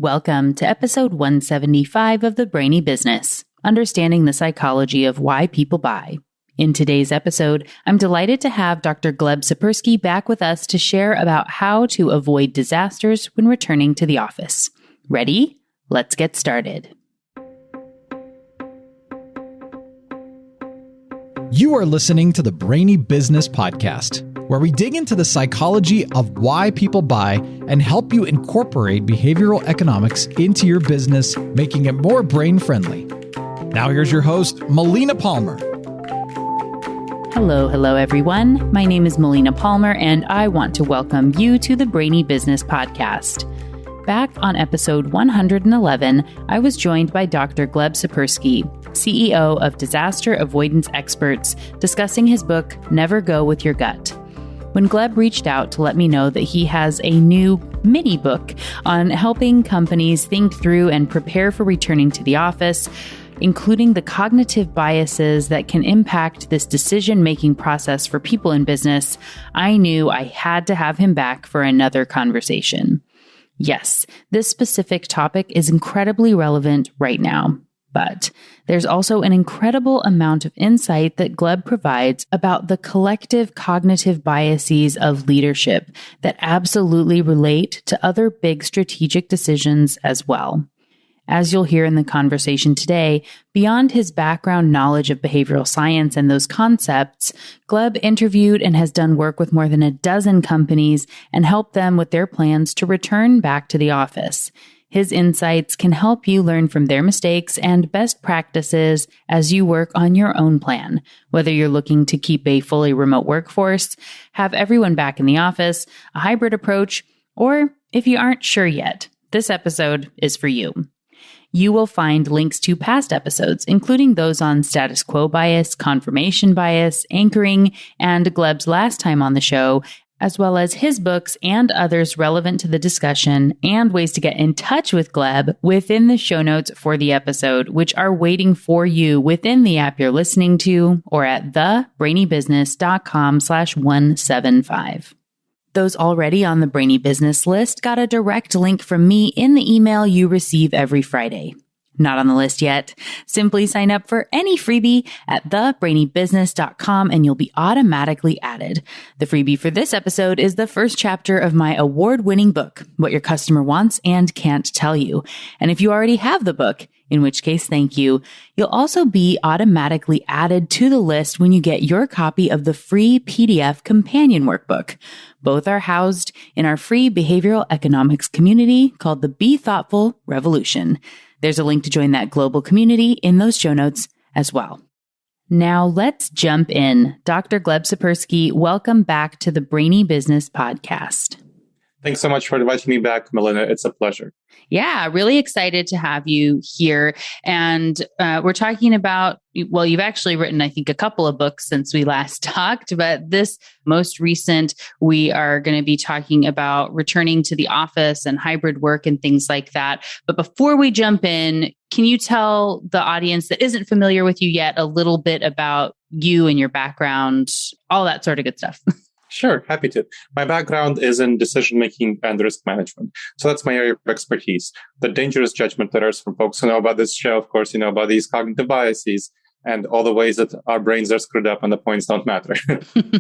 Welcome to episode 175 of the Brainy Business, Understanding the Psychology of Why People Buy. In today's episode, I'm delighted to have Dr. Gleb Tsipursky back with us to share about how to avoid disasters when returning to the office. Ready? Let's get started. You are listening to the Brainy Business Podcast, where we dig into the psychology of why people buy and help you incorporate behavioral economics into your business, making it more brain-friendly. Now here's your host, Melina Palmer. Hello, everyone. My name is Melina Palmer, and I want to welcome you to the Brainy Business Podcast. Back on episode 111, I was joined by Dr. Gleb Tsipursky, CEO of Disaster Avoidance Experts, discussing his book, Never Go With Your Gut. When Gleb reached out to let me know that he has a new mini book on helping companies think through and prepare for returning to the office, including the cognitive biases that can impact this decision-making process for people in business, I knew I had to have him back for another conversation. Yes, this specific topic is incredibly relevant right now. But there's also an incredible amount of insight that Gleb provides about the collective cognitive biases of leadership that absolutely relate to other big strategic decisions as well. As you'll hear in the conversation today, beyond his background knowledge of behavioral science and those concepts, Gleb interviewed and has done work with more than a dozen companies and helped them with their plans to return back to the office. His insights can help you learn from their mistakes and best practices as you work on your own plan, whether you're looking to keep a fully remote workforce, have everyone back in the office, a hybrid approach, or if you aren't sure yet, this episode is for you. You will find links to past episodes, including those on status quo bias, confirmation bias, anchoring, and Gleb's last time on the show, as well as his books and others relevant to the discussion, and ways to get in touch with Gleb within the show notes for the episode, which are waiting for you within the app you're listening to or at thebrainybusiness.com/175. Those already on the Brainy Business list got a direct link from me in the email you receive every Friday. Not on the list yet? Simply sign up for any freebie at thebrainybusiness.com and you'll be automatically added. The freebie for this episode is the first chapter of my award-winning book, What Your Customer Wants and Can't Tell You. And if you already have the book, in which case, thank you, you'll also be automatically added to the list when you get your copy of the free PDF companion workbook. Both are housed in our free behavioral economics community called the Be Thoughtful Revolution. There's a link to join that global community in those show notes as well. Now let's jump in. Dr. Gleb Tsipursky, welcome back to the Brainy Business Podcast. Thanks so much for inviting me back, Melina. It's a pleasure. Yeah, really excited to have you here. And we're talking about, well, you've actually written, I think, a couple of books since we last talked, but this most recent, we are going to be talking about returning to the office and hybrid work and things like that. But before we jump in, can you tell the audience that isn't familiar with you yet a little bit about you and your background, all that sort of good stuff? Sure, happy to. My background is in decision-making and risk management. So that's my area of expertise. The dangerous judgment letters from folks who know about this show, of course, you know about these cognitive biases and all the ways that our brains are screwed up and the points don't matter.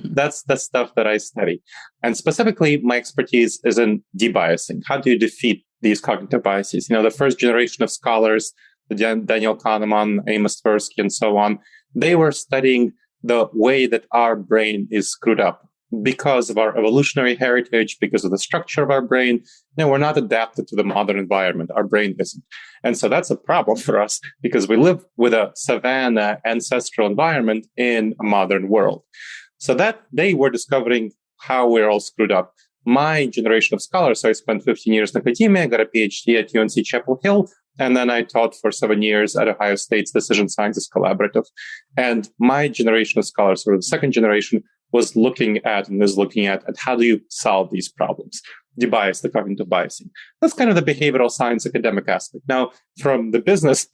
That's the stuff that I study. And specifically, my expertise is in debiasing. How do you defeat these cognitive biases? You know, the first generation of scholars, Daniel Kahneman, Amos Tversky, and so on, they were studying the way that our brain is screwed up. Because of our evolutionary heritage, because of the structure of our brain, we're not adapted to the modern environment. Our brain isn't. And so that's a problem for us because we live with a savanna ancestral environment in a modern world. So that they were discovering how we're all screwed up. My generation of scholars, so I spent 15 years in academia, got a PhD at UNC Chapel Hill, and then I taught for 7 years at Ohio State's Decision Sciences Collaborative. And my generation of scholars, or the second generation, was looking at how do you solve these problems, debias the cognitive biasing. That's kind of the behavioral science academic aspect. Now, from the business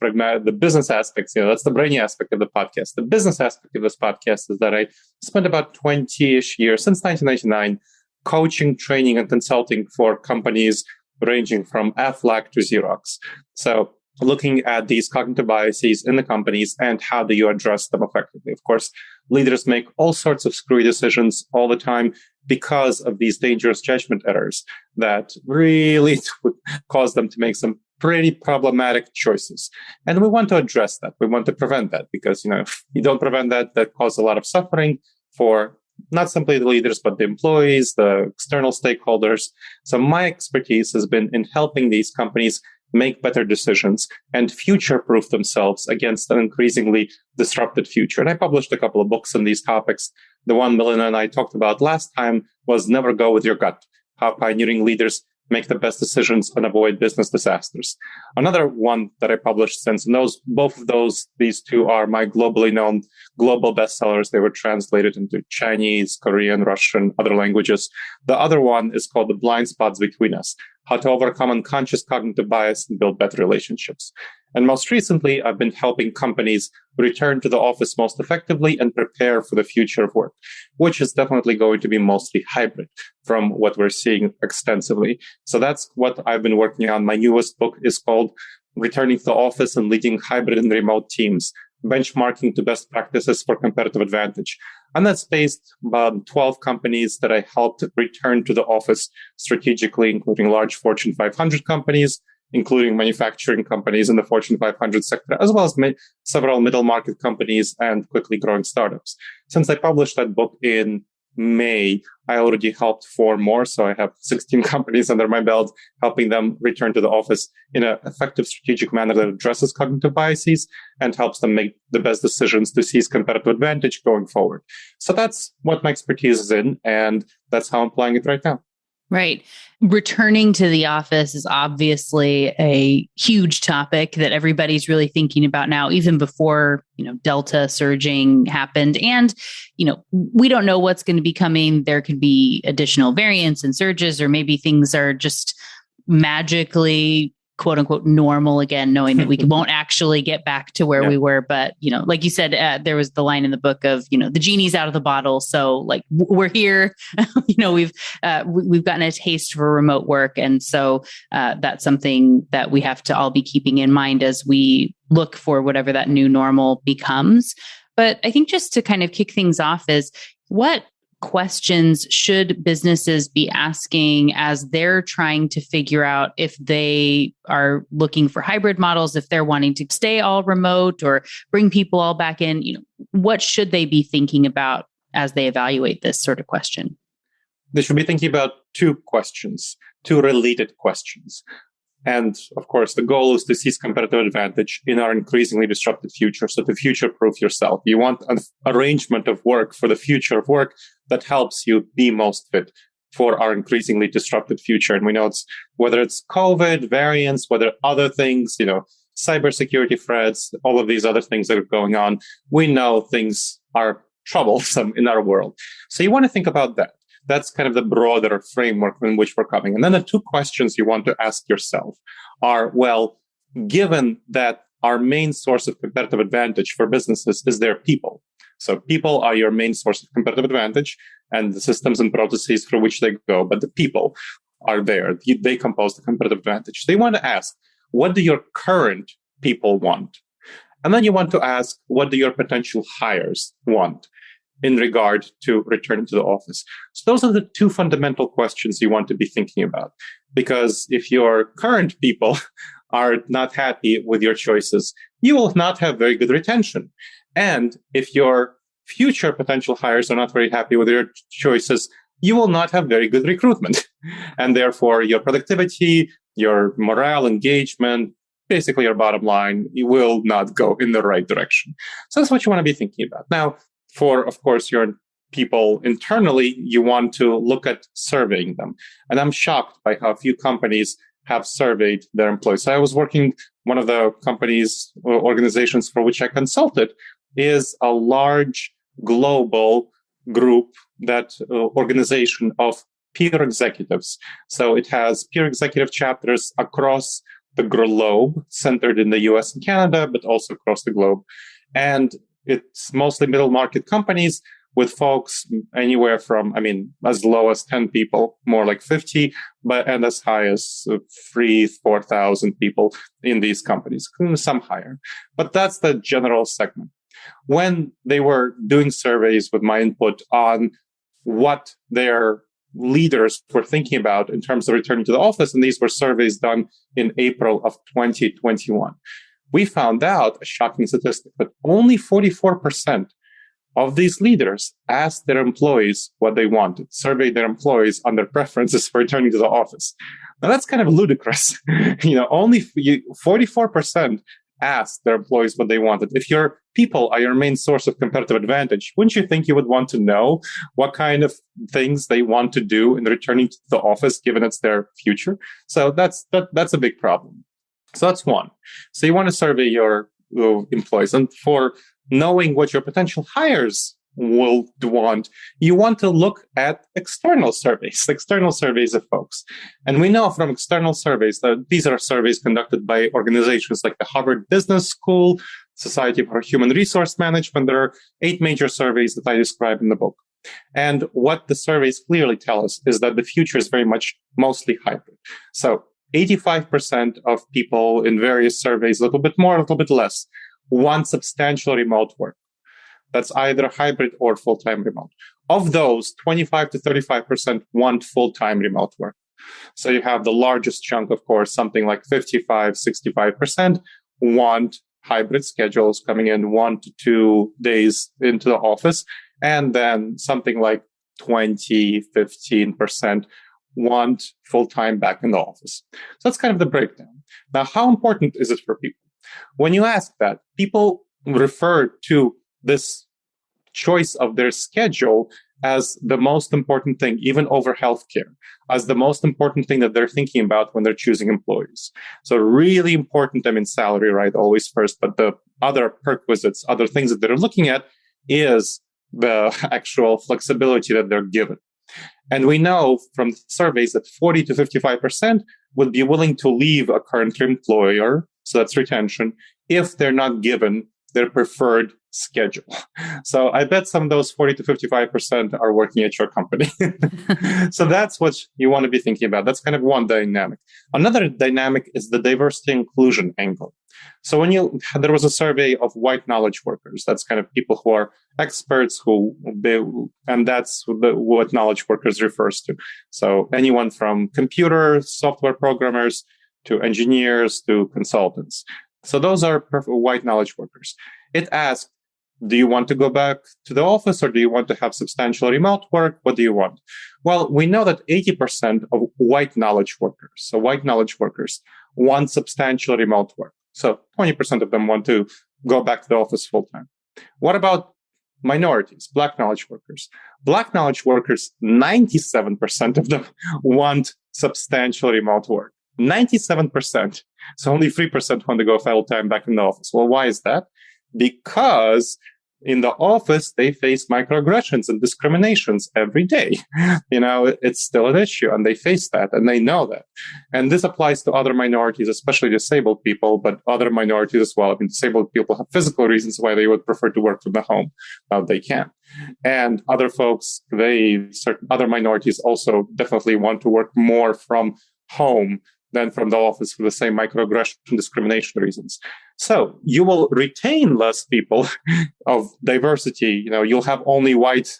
aspects, that's the brainy aspect of the podcast. The business aspect of this podcast is that I spent about 20-ish years, since 1999, coaching, training, and consulting for companies ranging from Aflac to Xerox. So looking at these cognitive biases in the companies and how do you address them effectively. Of course, leaders make all sorts of screwy decisions all the time because of these dangerous judgment errors that really would cause them to make some pretty problematic choices. And we want to address that. We want to prevent that because, if you don't prevent that, that causes a lot of suffering for not simply the leaders, but the employees, the external stakeholders. So my expertise has been in helping these companies make better decisions and future-proof themselves against an increasingly disrupted future. And I published a couple of books on these topics. The one Melina and I talked about last time was Never Go With Your Gut, how pioneering leaders make the best decisions and avoid business disasters. Another one that I published since, and these two are my globally known global bestsellers. They were translated into Chinese, Korean, Russian, other languages. The other one is called The Blind Spots Between Us, How to Overcome Unconscious Cognitive Bias and Build Better Relationships. And most recently, I've been helping companies return to the office most effectively and prepare for the future of work, which is definitely going to be mostly hybrid from what we're seeing extensively. So that's what I've been working on. My newest book is called Returning to the Office and Leading Hybrid and Remote Teams, Benchmarking to Best Practices for Competitive Advantage. And that's based on 12 companies that I helped return to the office strategically, including large Fortune 500 companies, including manufacturing companies in the Fortune 500 sector, as well as several middle market companies and quickly growing startups. Since I published that book in May, I already helped 4 more. So I have 16 companies under my belt, helping them return to the office in an effective strategic manner that addresses cognitive biases and helps them make the best decisions to seize competitive advantage going forward. So that's what my expertise is in, and that's how I'm applying it right now. Right. Returning to the office is obviously a huge topic that everybody's really thinking about now, even before, Delta surging happened. And, we don't know what's going to be coming. There could be additional variants and surges, or maybe things are just magically, quote unquote, normal again, knowing that we won't actually get back to where we were. But, like you said, there was the line in the book of, the genie's out of the bottle. So like we're here, we've gotten a taste for remote work. And so that's something that we have to all be keeping in mind as we look for whatever that new normal becomes. But I think just to kind of kick things off is what questions should businesses be asking as they're trying to figure out if they are looking for hybrid models, if they're wanting to stay all remote or bring people all back in? What should they be thinking about as they evaluate this sort of question? They should be thinking about 2 questions, 2 related questions. And of course, the goal is to seize competitive advantage in our increasingly disrupted future. So to future-proof yourself, you want an arrangement of work for the future of work that helps you be most fit for our increasingly disrupted future. And we know whether it's COVID, variants, whether other things, cybersecurity threats, all of these other things that are going on, we know things are troublesome in our world. So you want to think about that. That's kind of the broader framework in which we're coming. And then the 2 questions you want to ask yourself are, well, given that our main source of competitive advantage for businesses is their people. So people are your main source of competitive advantage and the systems and processes through which they go, but the people are there. They compose the competitive advantage. So you want to ask, what do your current people want? And then you want to ask, what do your potential hires want in regard to returning to the office? So those are the 2 fundamental questions you want to be thinking about. Because if your current people are not happy with your choices, you will not have very good retention. And if your future potential hires are not very happy with your choices, you will not have very good recruitment. And therefore, your productivity, your morale, engagement, basically your bottom line, you will not go in the right direction. So that's what you want to be thinking about. Now, for, of course, your people internally, you want to look at surveying them. And I'm shocked by how few companies have surveyed their employees. So I was working, one of the companies or organizations for which I consulted is a large global group, organization of peer executives. So it has peer executive chapters across the globe, centered in the US and Canada, but also across the globe. And it's mostly middle market companies with folks anywhere from, as low as 10 people, more like 50, and as high as 4,000 people in these companies, some higher. But that's the general segment. When they were doing surveys with my input on what their leaders were thinking about in terms of returning to the office, and these were surveys done in April of 2021, we found out a shocking statistic that only 44% of these leaders asked their employees what they wanted, surveyed their employees on their preferences for returning to the office. Now that's kind of ludicrous. Only 44% asked their employees what they wanted. If your people are your main source of competitive advantage, wouldn't you think you would want to know what kind of things they want to do in returning to the office, given it's their future? So that's a big problem. So that's one. So you want to survey your employees, and for knowing what your potential hires will want, you want to look at external surveys of folks. And we know from external surveys that these are surveys conducted by organizations like the Harvard Business School, Society for Human Resource Management. There are 8 major surveys that I describe in the book. And what the surveys clearly tell us is that the future is very much mostly hybrid. So 85% of people in various surveys, a little bit more, a little bit less, want substantial remote work. That's either hybrid or full-time remote. Of those, 25 to 35% want full-time remote work. So you have the largest chunk, of course, something like 55, 65% want hybrid schedules, coming in 1 to 2 days into the office. And then something like 20, 15% want full-time back in the office. So that's kind of the breakdown. Now, how important is it for people? When you ask that, people refer to this choice of their schedule as the most important thing, even over healthcare, as the most important thing that they're thinking about when they're choosing employees. So really important, salary, right, always first, but the other perquisites, other things that they're looking at is the actual flexibility that they're given. And we know from surveys that 40 to 55% would be willing to leave a current employer, so that's retention, if they're not given their preferred schedule. So I bet some of those 40 to 55% are working at your company. So that's what you want to be thinking about. That's kind of one dynamic. Another dynamic is the diversity inclusion angle. So there was a survey of white knowledge workers. That's kind of people who are experts and that's what knowledge workers refers to. So anyone from computer software programmers to engineers to consultants. So those are white knowledge workers. It asked, do you want to go back to the office or do you want to have substantial remote work? What do you want? Well, we know that 80% of white knowledge workers, want substantial remote work. So 20% of them want to go back to the office full time. What about minorities, Black knowledge workers? Black knowledge workers, 97% of them want substantial remote work. 97%. So only 3% want to go full time back in the office. Well, why is that? Because in the office, they face microaggressions and discriminations every day. It's still an issue and they face that and they know that. And this applies to other minorities, especially disabled people, but other minorities as well. Disabled people have physical reasons why they would prefer to work from the home. They can. And other folks, certain other minorities also definitely want to work more from home than from the office for the same microaggression and discrimination reasons. So you will retain less people of diversity. You'll have only white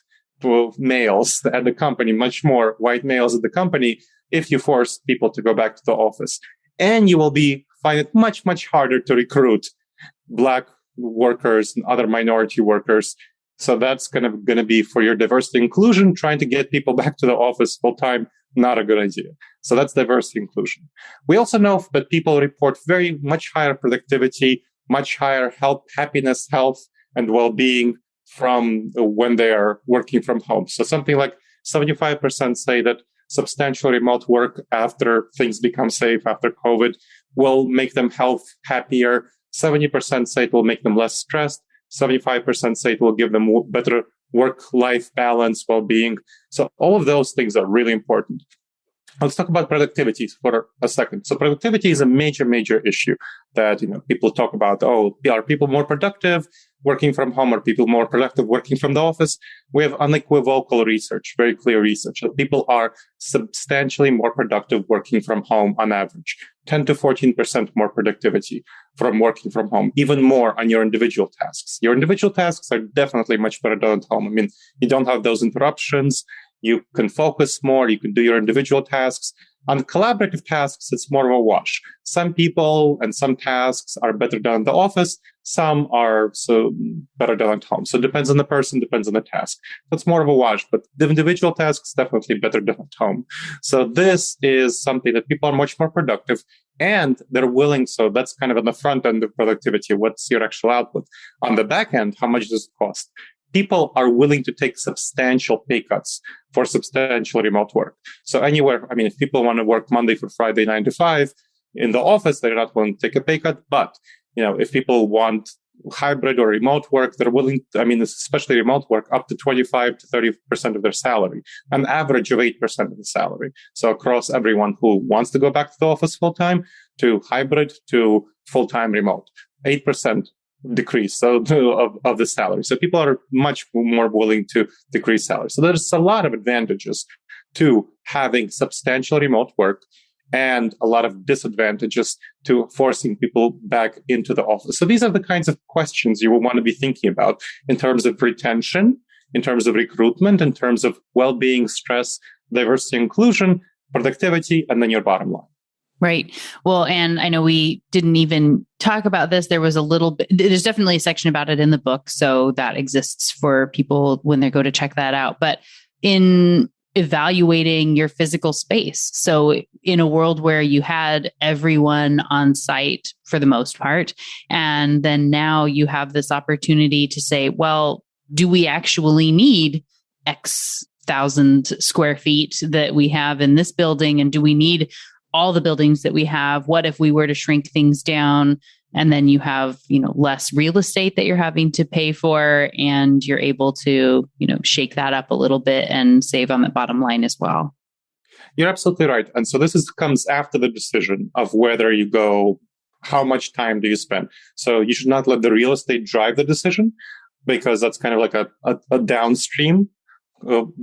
males at the company, much more white males at the company if you force people to go back to the office. And you will find it much, much harder to recruit Black workers and other minority workers. So that's going to be for your diversity inclusion, trying to get people back to the office full time. Not a good idea. So that's diversity inclusion. We also know that people report very much higher productivity, much higher happiness, health, and well-being from when they are working from home. So something like 75% say that substantial remote work after things become safe, after COVID, will make them happier. 70% say it will make them less stressed. 75% say it will give them better work-life balance, well-being. So all of those things are really important. Let's talk about productivity for a second. So productivity is a major, major issue that, people talk about. Oh, are people more productive working from home? Are people more productive working from the office? We have unequivocal research, very clear research, that people are substantially more productive working from home on average. 10 to 14% more productivity from working from home, even more on your individual tasks. Your individual tasks are definitely much better done at home. I mean, you don't have those interruptions. You can focus more. You can do your individual tasks. On collaborative tasks, it's more of a wash. Some people and some tasks are better done in the office. Some are better done at home. So it depends on the person, depends on the task. So it's more of a wash, but the individual tasks definitely better done at home. So this is something that people are much more productive and they're willing. So that's kind of on the front end of productivity. What's your actual output? On the back end, how much does it cost? People are willing to take substantial pay cuts for substantial remote work. So anywhere, I mean, if people want to work Monday through Friday, 9 to 5 in the office, they're not willing to take a pay cut. But, if people want hybrid or remote work, they're willing, especially remote work, up to 25 to 30% of their salary, an average of 8% of the salary. So across everyone who wants to go back to the office full time, to hybrid, to full-time remote, 8% decrease of the salary. So people are much more willing to decrease salary. So there's a lot of advantages to having substantial remote work and a lot of disadvantages to forcing people back into the office. So these are the kinds of questions you will want to be thinking about in terms of retention, in terms of recruitment, in terms of well-being, stress, diversity, inclusion, productivity, and then your bottom line. Right. Well, and I know we didn't even talk about this. There was a little bit, there's definitely a section about it in the book. So that exists for people when they go to check that out. But in evaluating your physical space. So in a world where you had everyone on site for the most part, and then now you have this opportunity to say, well, do we actually need X thousand square feet that we have in this building? And do we need all the buildings that we have? What if we were to shrink things down and then you have, less real estate that you're having to pay for and you're able to, shake that up a little bit and save on the bottom line as well? You're absolutely right. And so this comes after the decision of whether you go, how much time do you spend? So you should not let the real estate drive the decision, because that's kind of like a downstream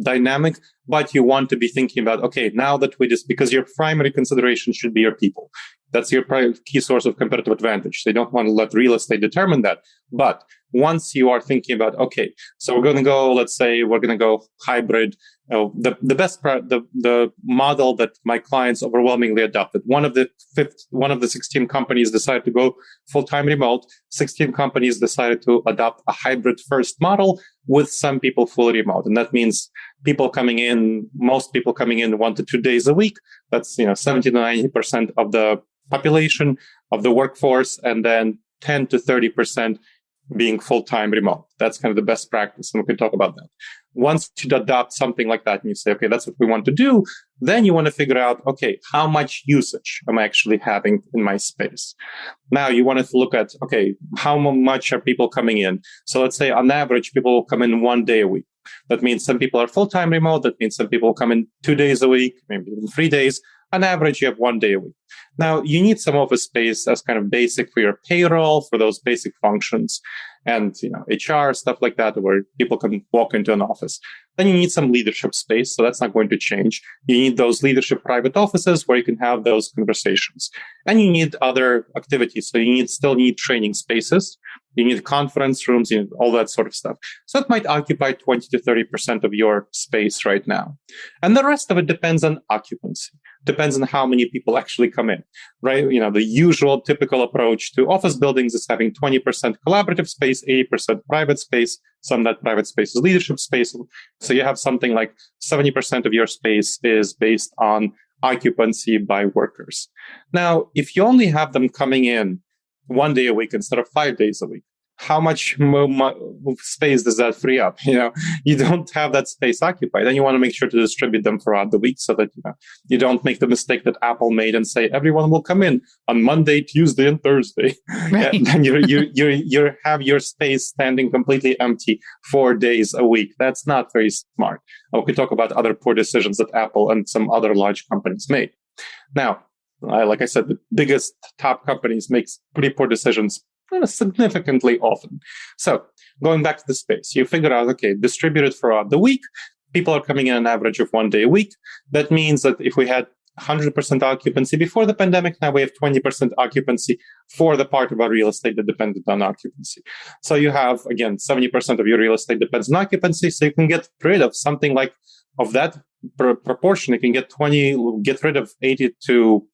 dynamic, but you want to be thinking about, okay, now that because your primary consideration should be your people. That's your key source of competitive advantage. So you don't want to let real estate determine that. But once you are thinking about, okay, so we're going to go, let's say we're going to go hybrid. The model that my clients overwhelmingly adopted. One of the 16 companies decided to go full-time remote. 16 companies decided to adopt a hybrid first model with some people fully remote. And that means most people coming in 1 to 2 days a week. That's, 70 to 90% of the population of the workforce, and then 10 to 30% being full-time remote. That's kind of the best practice, and we can talk about that. Once you adopt something like that and you say, okay, that's what we want to do, then you want to figure out, okay, how much usage am I actually having in my space? Now you want to look at, okay, how much are people coming in? So let's say on average, people will come in 1 day a week. That means some people are full-time remote. That means some people come in 2 days a week, maybe even 3 days. On average, you have 1 day a week. Now, you need some office space as kind of basic for your payroll, for those basic functions, and HR, stuff like that, where people can walk into an office. Then you need some leadership space, so that's not going to change. You need those leadership private offices where you can have those conversations. And you need other activities, so you still need training spaces. You need conference rooms, all that sort of stuff. So it might occupy 20 to 30% of your space right now. And the rest of it depends on occupancy, depends on how many people actually come in, right? The usual typical approach to office buildings is having 20% collaborative space, 80% private space. Some that private space is leadership space. So you have something like 70% of your space is based on occupancy by workers. Now, if you only have them coming in 1 day a week instead of 5 days a week, how much space does that free up? You don't have that space occupied, and you want to make sure to distribute them throughout the week so that you don't make the mistake that Apple made and say everyone will come in on Monday, Tuesday, and Thursday. Right. And you have your space standing completely empty 4 days a week. That's not very smart. We could talk about other poor decisions that Apple and some other large companies made. Now, like I said, the biggest top companies make pretty poor decisions significantly often. So going back to the space, you figure out, okay, distributed throughout the week, people are coming in an average of 1 day a week. That means that if we had 100% occupancy before the pandemic, now we have 20% occupancy for the part of our real estate that depended on occupancy. So you have, again, 70% of your real estate depends on occupancy. So you can get rid of something like of that proportion. You can get rid of 80 to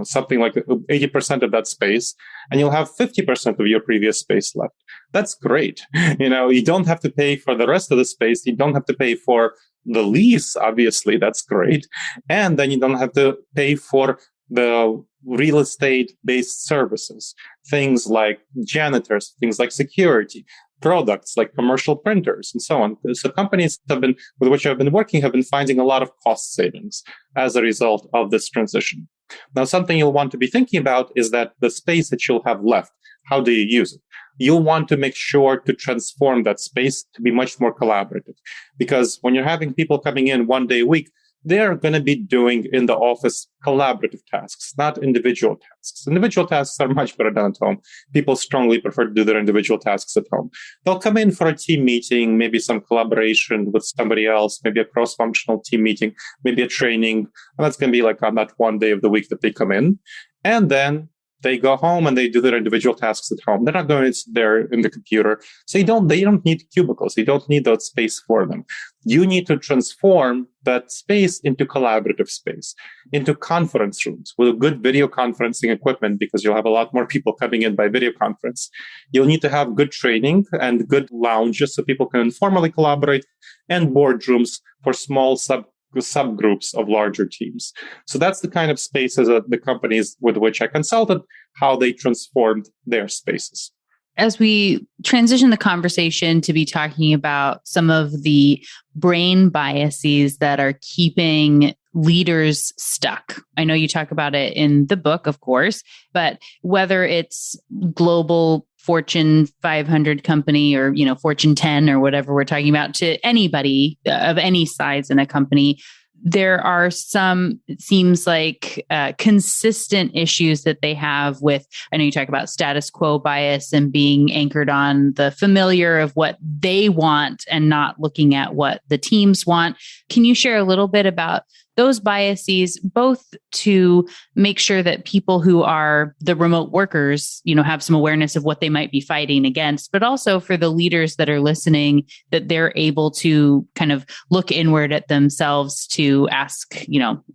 something like 80% of that space, and you'll have 50% of your previous space left. That's great. You don't have to pay for the rest of the space. You don't have to pay for the lease. Obviously, that's great. And then you don't have to pay for the real estate-based services, things like janitors, things like security, products like commercial printers, and so on. So companies with which I've been working have been finding a lot of cost savings as a result of this transition. Now, something you'll want to be thinking about is that the space that you'll have left, how do you use it? You'll want to make sure to transform that space to be much more collaborative. Because when you're having people coming in 1 day a week, they're going to be doing in the office collaborative tasks, not individual tasks. Individual tasks are much better done at home. People strongly prefer to do their individual tasks at home. They'll come in for a team meeting, maybe some collaboration with somebody else, maybe a cross-functional team meeting, maybe a training. And that's going to be like on that 1 day of the week that they come in. And then they go home and they do their individual tasks at home. They're not going to sit there in the computer. So they don't need cubicles. You don't need that space for them. You need to transform that space into collaborative space, into conference rooms with good video conferencing equipment, because you'll have a lot more people coming in by video conference. You'll need to have good training and good lounges so people can informally collaborate, and boardrooms for small subgroups of larger teams. So that's the kind of spaces that the companies with which I consulted, how they transformed their spaces. As we transition the conversation to be talking about some of the brain biases that are keeping leaders stuck. I know you talk about it in the book, of course, but whether it's global Fortune 500 company or, Fortune 10 or whatever we're talking about, to anybody of any size in a company, there are some, it seems like, consistent issues that they have with, I know you talk about status quo bias and being anchored on the familiar of what they want and not looking at what the teams want. Can you share a little bit about those biases, both to make sure that people who are the remote workers, have some awareness of what they might be fighting against, but also for the leaders that are listening, that they're able to kind of look inward at themselves to ask,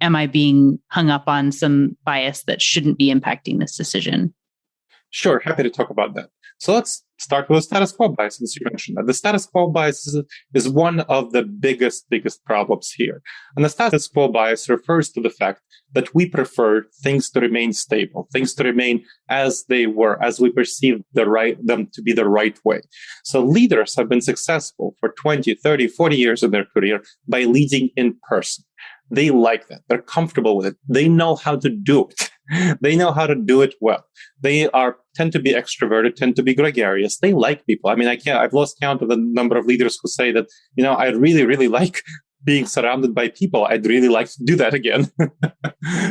am I being hung up on some bias that shouldn't be impacting this decision? Sure, happy to talk about that. So let's start with the status quo bias, since you mentioned that. The status quo bias is one of the biggest problems here. And the status quo bias refers to the fact that we prefer things to remain stable, things to remain as they were, as we perceive them to be the right way. So leaders have been successful for 20, 30, 40 years in their career by leading in person. They like that. They're comfortable with it. They know how to do it. They know how to do it well. They tend to be extroverted, tend to be gregarious. They like people. I mean, I've lost count of the number of leaders who say that, I really, really like being surrounded by people. I'd really like to do that again.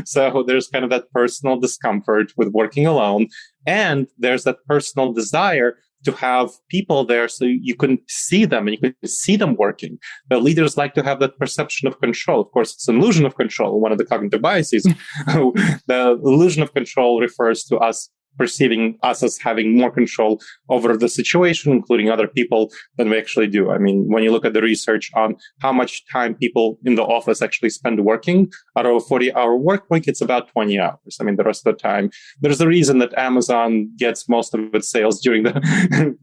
So there's kind of that personal discomfort with working alone. And there's that personal desire to have people there so you can see them and you can see them working. The leaders like to have that perception of control. Of course, it's an illusion of control, one of the cognitive biases. The illusion of control refers to us perceiving us as having more control over the situation, including other people, than we actually do. I mean, when you look at the research on how much time people in the office actually spend working, out of a 40-hour work week, it's about 20 hours. I mean, the rest of the time, there's a reason that Amazon gets most of its sales during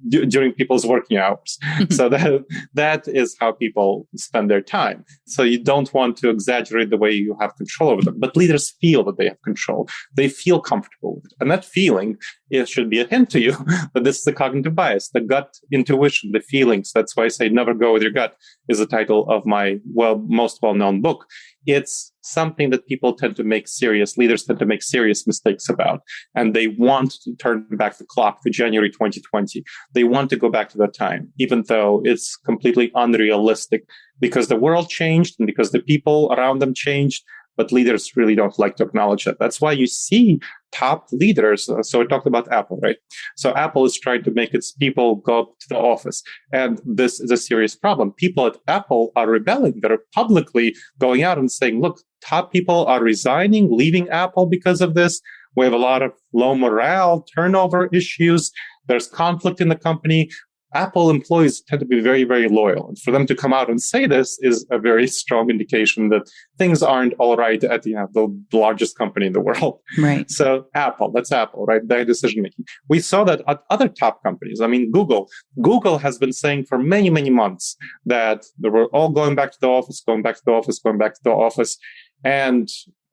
during people's working hours. So that is how people spend their time. So you don't want to exaggerate the way you have control over them. But leaders feel that they have control. They feel comfortable with it. And that feeling, it should be a hint to you that this is a cognitive bias, the gut intuition, the feelings. That's why I say Never Go With Your Gut is the title of my most well-known book. It's something that people tend to make serious, leaders tend to make serious mistakes about. And they want to turn back the clock to January 2020. They want to go back to that time, even though it's completely unrealistic, because the world changed and because the people around them changed. but leaders really don't like to acknowledge that. That's why you see top leaders. So we talked about Apple, right? So Apple is trying to make its people go to the office. And this is a serious problem. People at Apple are rebelling. They're publicly going out and saying, look, top people are resigning, leaving Apple because of this. We have a lot of low morale, turnover issues. There's conflict in the company. Apple employees tend to be very, very loyal. And for them to come out and say this is a very strong indication that things aren't all right at the largest company in the world. Right. So that's Apple, right? Their decision making. We saw that at other top companies. I mean, Google has been saying for many, many months that they were all going back to the office, going back to the office, going back to the office. And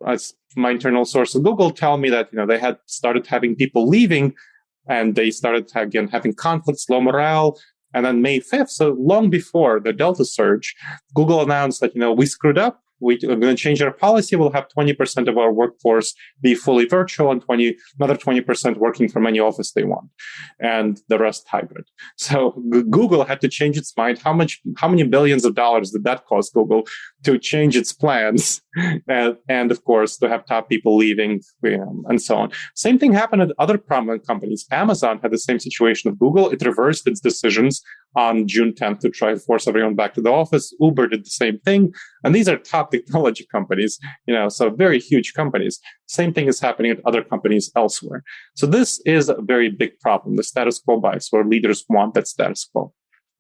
as my internal source of Google tell me that, they had started having people leaving, and they started again having conflicts, low morale. And then May 5th, so long before the Delta surge, Google announced that, we screwed up. We're going to change our policy. We'll have 20% of our workforce be fully virtual and another 20% working from any office they want, and the rest hybrid. So Google had to change its mind. How many billions of dollars did that cost Google to change its plans? And of course, to have top people leaving, and so on. Same thing happened at other prominent companies. Amazon had the same situation with Google. It reversed its decisions on June 10th to try to force everyone back to the office. Uber did the same thing. And these are top technology companies, so very huge companies. Same thing is happening at other companies elsewhere. So this is a very big problem, the status quo bias, where leaders want that status quo.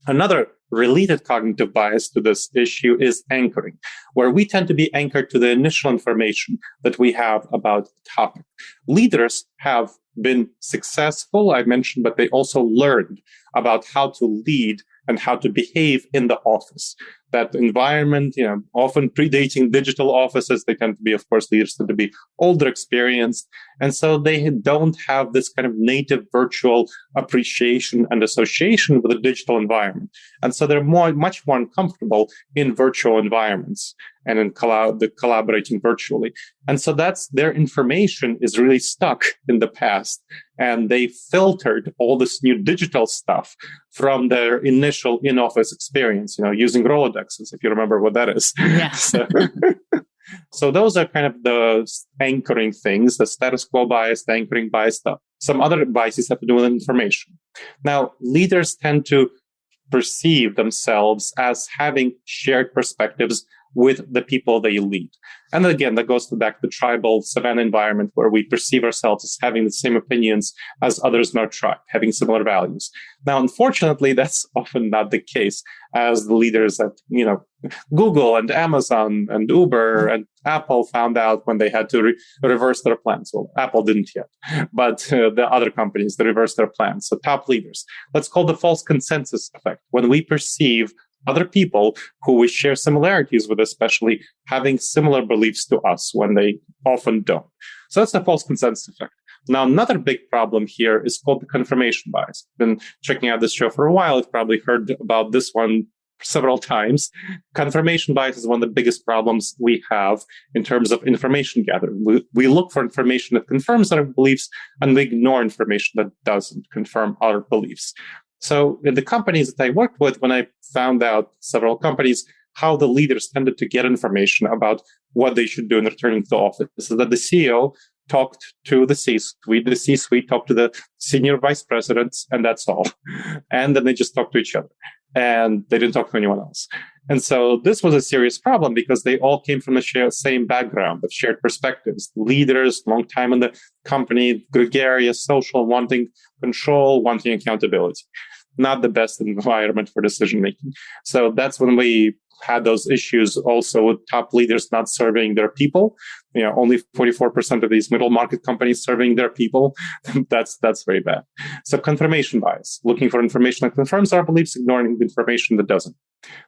Another related cognitive bias to this issue is anchoring, where we tend to be anchored to the initial information that we have about the topic. Leaders have been successful, I mentioned, but they also learned about how to lead and how to behave in the office. That environment, often predating digital offices, they tend to be, of course, leaders tend to be older, experienced. And so they don't have this kind of native virtual appreciation and association with the digital environment. And so they're much more uncomfortable in virtual environments and in collaborating virtually. And so their information is really stuck in the past. And they filtered all this new digital stuff from their initial in-office experience, using Rolodexes, if you remember what that is. Yeah. So those are kind of the anchoring things, the status quo bias, the anchoring bias stuff. Some other biases have to do with information. Now, leaders tend to perceive themselves as having shared perspectives with the people they lead. And again, that goes back to the tribal savannah environment where we perceive ourselves as having the same opinions as others in our tribe, having similar values. Now, unfortunately, that's often not the case, as the leaders at, Google and Amazon and Uber and Apple found out when they had to reverse their plans. Well, Apple didn't yet, but the other companies, they reversed their plans. So top leaders, let's call the false consensus effect. When we perceive other people who we share similarities with, especially having similar beliefs to us when they often don't. So that's the false consensus effect. Now, another big problem here is called the confirmation bias. Been checking out this show for a while. You've probably heard about this one several times. Confirmation bias is one of the biggest problems we have in terms of information gathering. We look for information that confirms our beliefs, and we ignore information that doesn't confirm our beliefs. So in the companies that I worked with, when I found out several companies, how the leaders tended to get information about what they should do in returning to the office, so that the CEO talked to the C-suite talked to the senior vice presidents, and that's all. And then they just talked to each other, and they didn't talk to anyone else. And so this was a serious problem because they all came from the same background of shared perspectives. Leaders, long time in the company, gregarious, social, wanting control, wanting accountability. Not the best environment for decision making. So that's when we had those issues also with top leaders not serving their people. Only 44% of these middle market companies serving their people. That's very bad. So confirmation bias, looking for information that confirms our beliefs, ignoring information that doesn't.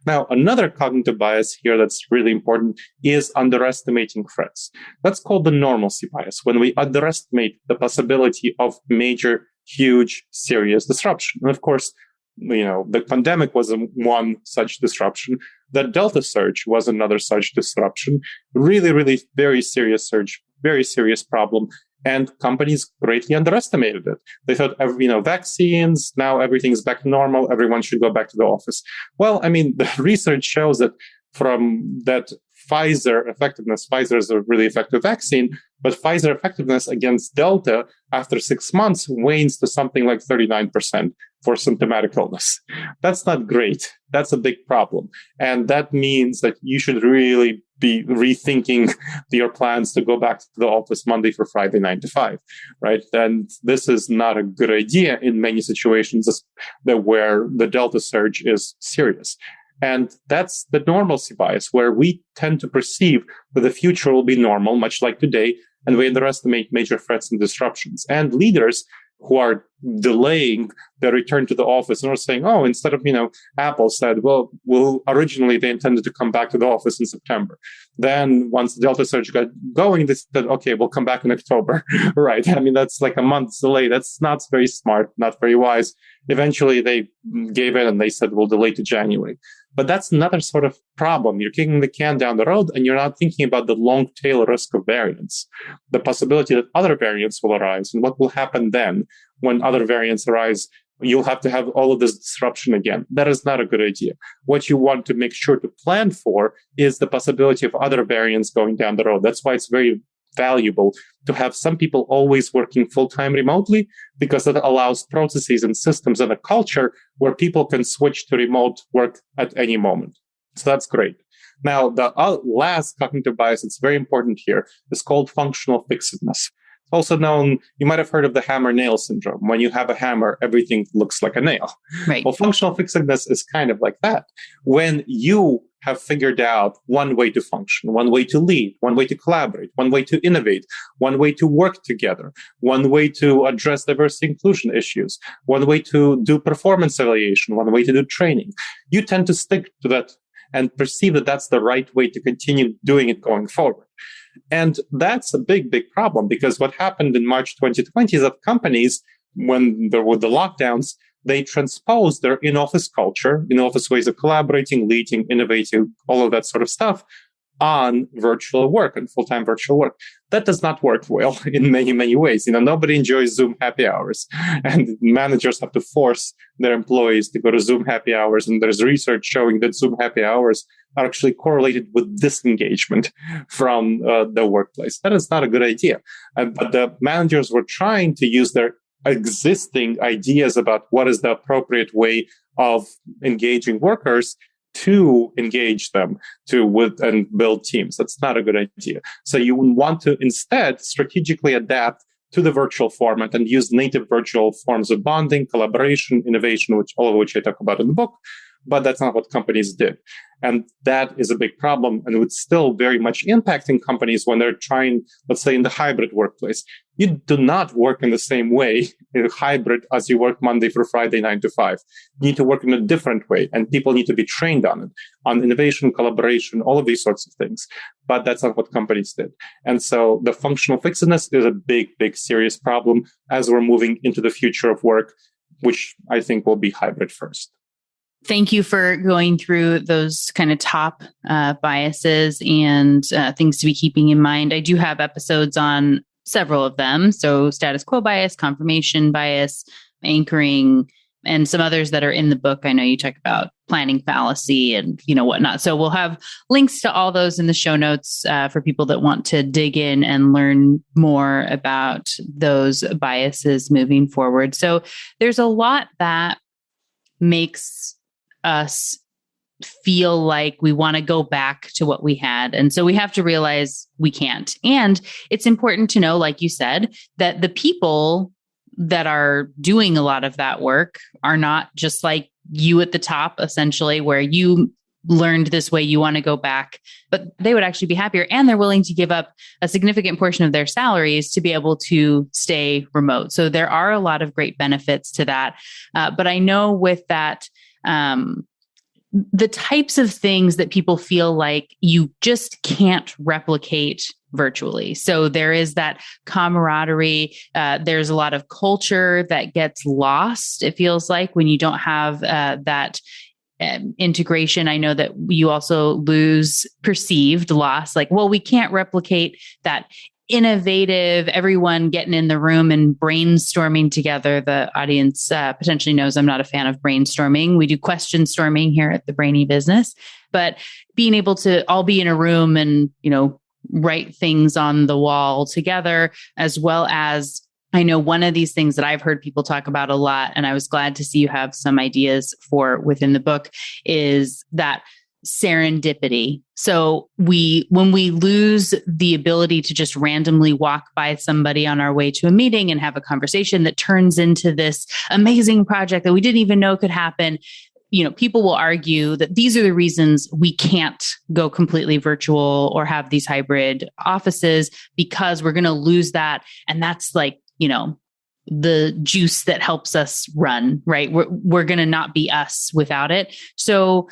Now, another cognitive bias here that's really important is underestimating threats. That's called the normalcy bias, when we underestimate the possibility of major, huge, serious disruption. And of course, the pandemic was one such disruption. The Delta surge was another such disruption. Really, really very serious surge, very serious problem. And companies greatly underestimated it. They thought, vaccines, now everything's back to normal. Everyone should go back to the office. Well, the research shows that Pfizer effectiveness. Pfizer is a really effective vaccine, but Pfizer effectiveness against Delta after 6 months wanes to something like 39% for symptomatic illness. That's not great. That's a big problem. And that means that you should really be rethinking your plans to go back to the office Monday for Friday, 9 to 5, right? And this is not a good idea in many situations where the Delta surge is serious. And that's the normalcy bias, where we tend to perceive that the future will be normal, much like today, and we underestimate major threats and disruptions. And leaders who are delaying their return to the office and are saying, oh, instead of, Apple said, well, originally they intended to come back to the office in September. Then once the Delta surge got going, they said, okay, we'll come back in October. Right. I mean, that's like a month's delay. That's not very smart, not very wise. Eventually they gave in and they said, we'll delay to January. But that's another sort of problem. You're kicking the can down the road and you're not thinking about the long tail risk of variants, the possibility that other variants will arise and what will happen then when other variants arise. You'll have to have all of this disruption again. That is not a good idea. What you want to make sure to plan for is the possibility of other variants going down the road. That's why it's very valuable to have some people always working full-time remotely, because that allows processes and systems and a culture where people can switch to remote work at any moment. So that's great. Now, the last cognitive bias that's very important here is called functional fixedness. Also known, you might have heard of the hammer-nail syndrome. When you have a hammer, everything looks like a nail. Right. Well, functional fixedness is kind of like that. When you have figured out one way to function, one way to lead, one way to collaborate, one way to innovate, one way to work together, one way to address diversity inclusion issues, one way to do performance evaluation, one way to do training, you tend to stick to that and perceive that that's the right way to continue doing it going forward. And that's a big, big problem, because what happened in March 2020 is that companies, when there were the lockdowns, they transposed their in-office culture, in-office ways of collaborating, leading, innovating, all of that sort of stuff on virtual work and full-time virtual work. That does not work well in many, many ways. Nobody enjoys Zoom happy hours, and managers have to force their employees to go to Zoom happy hours. And there's research showing that Zoom happy hours are actually correlated with disengagement from the workplace. That is not a good idea. But the managers were trying to use their existing ideas about what is the appropriate way of engaging workers to engage them and build teams. That's not a good idea. So you want to instead strategically adapt to the virtual format and use native virtual forms of bonding, collaboration, innovation, all of which I talk about in the book. But that's not what companies did. And that is a big problem. And it's still very much impacting companies when they're trying, let's say, in the hybrid workplace. You do not work in the same way in hybrid as you work Monday through Friday, 9 to 5. You need to work in a different way, and people need to be trained on it, on innovation, collaboration, all of these sorts of things. But that's not what companies did. And so the functional fixedness is a big, big, serious problem as we're moving into the future of work, which I think will be hybrid first. Thank you for going through those kind of top biases and things to be keeping in mind. I do have episodes on several of them. So status quo bias, confirmation bias, anchoring, and some others that are in the book. I know you talk about planning fallacy and whatnot. So we'll have links to all those in the show notes for people that want to dig in and learn more about those biases moving forward. So there's a lot that makes us feel like we want to go back to what we had. And so we have to realize we can't. And it's important to know, like you said, that the people that are doing a lot of that work are not just like you at the top, essentially, where you learned this way, you want to go back, but they would actually be happier. And they're willing to give up a significant portion of their salaries to be able to stay remote. So there are a lot of great benefits to that. But I know with that, the types of things that people feel like you just can't replicate virtually. So there is that camaraderie. There's a lot of culture that gets lost, it feels like, when you don't have that integration. I know that you also lose perceived loss, like, well, we can't replicate that innovative, everyone getting in the room and brainstorming together. The audience potentially knows I'm not a fan of brainstorming. We do question storming here at the Brainy Business, but being able to all be in a room and, write things on the wall together, as well as I know one of these things that I've heard people talk about a lot, and I was glad to see you have some ideas for within the book, is that serendipity. So when we lose the ability to just randomly walk by somebody on our way to a meeting and have a conversation that turns into this amazing project that we didn't even know could happen, people will argue that these are the reasons we can't go completely virtual or have these hybrid offices, because we're going to lose that. And that's like, the juice that helps us run, right? We're going to not be us without it. So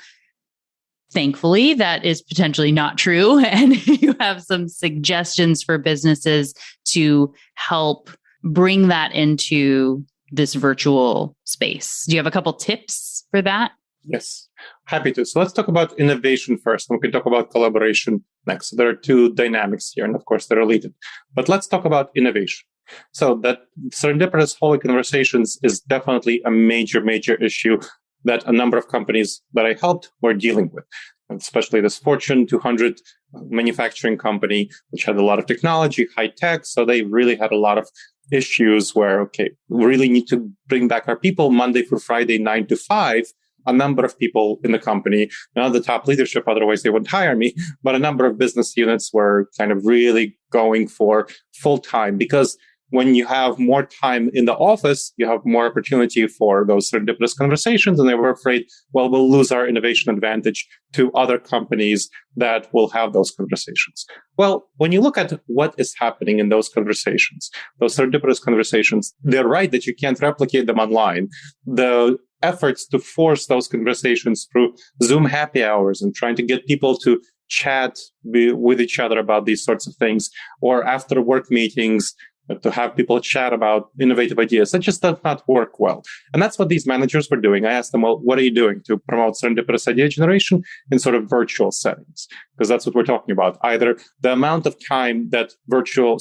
thankfully, that is potentially not true. And you have some suggestions for businesses to help bring that into this virtual space. Do you have a couple tips for that? Yes, happy to. So let's talk about innovation first, and we can talk about collaboration next. So there are two dynamics here, and of course they're related. But let's talk about innovation. So that serendipitous holy conversations is definitely a major, major issue that a number of companies that I helped were dealing with, especially this Fortune 200 manufacturing company, which had a lot of technology, high tech. So they really had a lot of issues where, we really need to bring back our people Monday through Friday, 9 to 5. A number of people in the company, not the top leadership, otherwise they wouldn't hire me, but a number of business units were kind of really going for full time, because when you have more time in the office, you have more opportunity for those serendipitous conversations. And they were afraid, we'll lose our innovation advantage to other companies that will have those conversations. Well, when you look at what is happening in those conversations, those serendipitous conversations, they're right that you can't replicate them online. The efforts to force those conversations through Zoom happy hours and trying to get people to chat with each other about these sorts of things, or after work meetings, to have people chat about innovative ideas. That just does not work well. And that's what these managers were doing. I asked them, well, what are you doing to promote serendipitous idea generation in sort of virtual settings? Because that's what we're talking about. Either the amount of time that virtual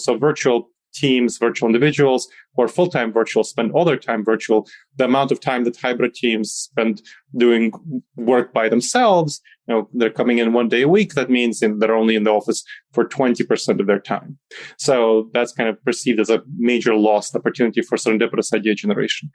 teams, virtual individuals, or full-time virtual spend all their time virtual, the amount of time that hybrid teams spend doing work by themselves, they're coming in 1 day a week. That means they're only in the office for 20% of their time. So that's kind of perceived as a major lost opportunity for serendipitous idea generation.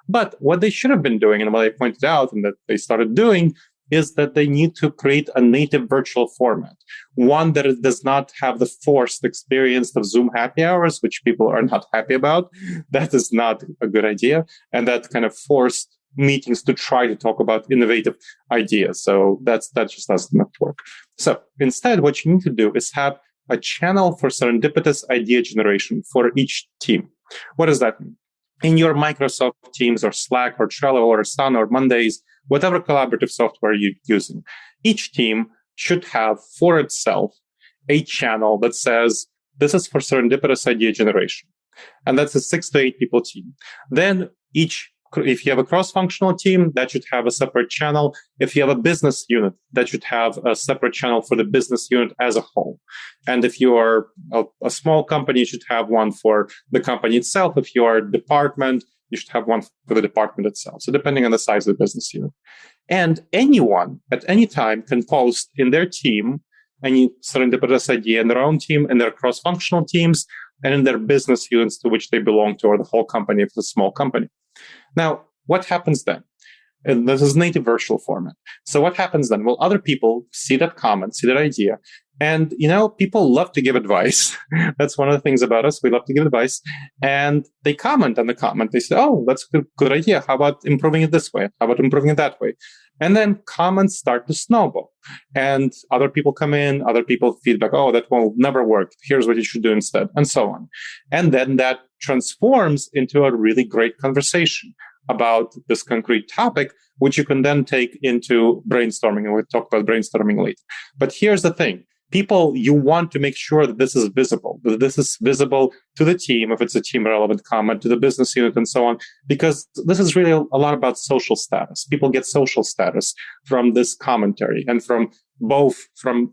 But what they should have been doing, and what I pointed out and that they started doing, is that they need to create a native virtual format, one that does not have the forced experience of Zoom happy hours, which people are not happy about. That is not a good idea. And that kind of forced meetings to try to talk about innovative ideas. So that just does not work. So instead, what you need to do is have a channel for serendipitous idea generation for each team. What does that mean? In your Microsoft Teams or Slack or Trello or Asana or Mondays, whatever collaborative software you're using, each team should have for itself a channel that says, this is for serendipitous idea generation. And that's a 6 to 8 people team. Then if you have a cross-functional team, that should have a separate channel. If you have a business unit, that should have a separate channel for the business unit as a whole. And if you are a small company, you should have one for the company itself. If you are a department, you should have one for the department itself. So depending on the size of the business unit. And anyone at any time can post in their team any serendipitous idea in their own team, in their cross-functional teams, and in their business units to which they belong to, or the whole company if it's a small company. Now, what happens then? And this is native virtual format. So what happens then? Well, other people see that comment, see that idea. And, people love to give advice. That's one of the things about us. We love to give advice. And they comment on the comment. They say, oh, that's a good idea. How about improving it this way? How about improving it that way? And then comments start to snowball. And other people come in, other people feedback, oh, that will never work. Here's what you should do instead, and so on. And then that transforms into a really great conversation about this concrete topic, which you can then take into brainstorming. And we'll talk about brainstorming later. But here's the thing. You want to make sure that this is visible to the team, if it's a team relevant comment, to the business unit and so on, because this is really a lot about social status. People get social status from this commentary and from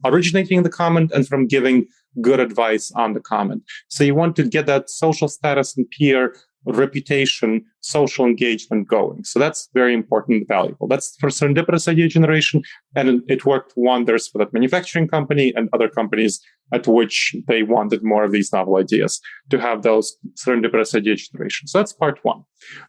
originating the comment and from giving good advice on the comment. So you want to get that social status and peer reputation, social engagement going. So that's very important and valuable. That's for serendipitous idea generation. And it worked wonders for that manufacturing company and other companies at which they wanted more of these novel ideas to have those serendipitous idea generation. So that's part one.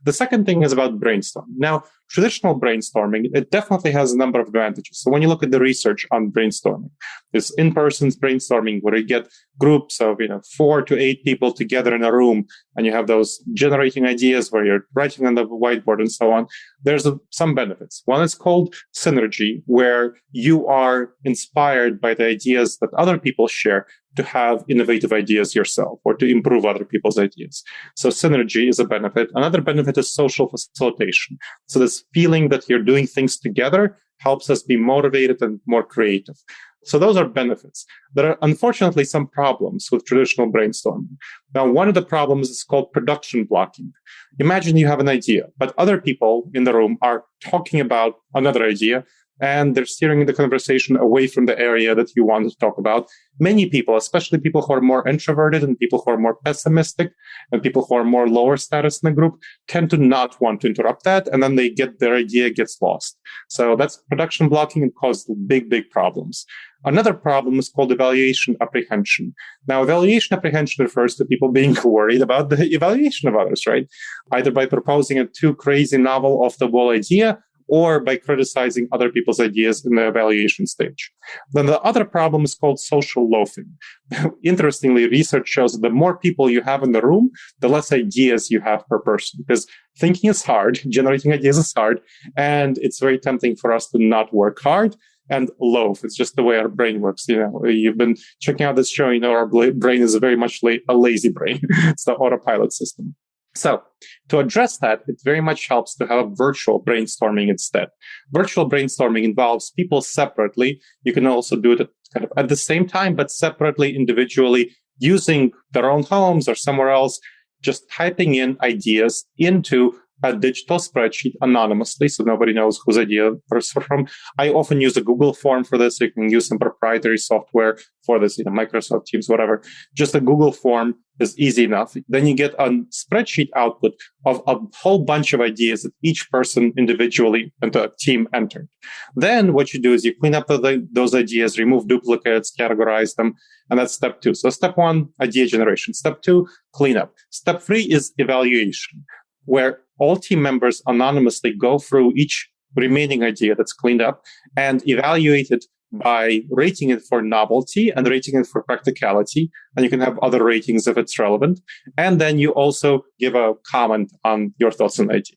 The second thing is about brainstorming. Now, traditional brainstorming, it definitely has a number of advantages. So when you look at the research on brainstorming, this in-person brainstorming where you get groups of 4 to 8 people together in a room and you have those generating ideas where you're writing on the whiteboard and so on, there's some benefits. One is called synergy, where you are inspired by the ideas that other people share to have innovative ideas yourself or to improve other people's ideas. So synergy is a benefit. Another benefit is social facilitation. So this feeling that you're doing things together helps us be motivated and more creative. So those are benefits. There are unfortunately some problems with traditional brainstorming. Now, one of the problems is called production blocking. Imagine you have an idea, but other people in the room are talking about another idea, and they're steering the conversation away from the area that you want to talk about. Many people, especially people who are more introverted and people who are more pessimistic and people who are more lower status in the group, tend to not want to interrupt that, and then their idea gets lost. So that's production blocking and causes big, big problems. Another problem is called evaluation apprehension. Now, evaluation apprehension refers to people being worried about the evaluation of others, right? Either by proposing a too crazy, novel, off-the-wall idea, or by criticizing other people's ideas in the evaluation stage. Then the other problem is called social loafing. Interestingly, research shows that the more people you have in the room, the less ideas you have per person, because thinking is hard, generating ideas is hard, and it's very tempting for us to not work hard and loaf. It's just the way our brain works. You've been checking out this show, our brain is very much a lazy brain. It's the autopilot system. So to address that, it very much helps to have virtual brainstorming instead. Virtual brainstorming involves people separately. You can also do it kind of at the same time, but separately, individually, using their own homes or somewhere else, just typing in ideas into a digital spreadsheet anonymously, so nobody knows whose idea it's from. I often use a Google form for this. You can use some proprietary software for this, Microsoft Teams, whatever. Just a Google form is easy enough. Then you get a spreadsheet output of a whole bunch of ideas that each person individually and the team entered. Then what you do is you clean up those ideas, remove duplicates, categorize them, and that's step 2. So step 1, idea generation. Step 2, cleanup. Step 3 is evaluation, where all team members anonymously go through each remaining idea that's cleaned up and evaluate it by rating it for novelty and rating it for practicality. And you can have other ratings if it's relevant. And then you also give a comment on your thoughts on the idea.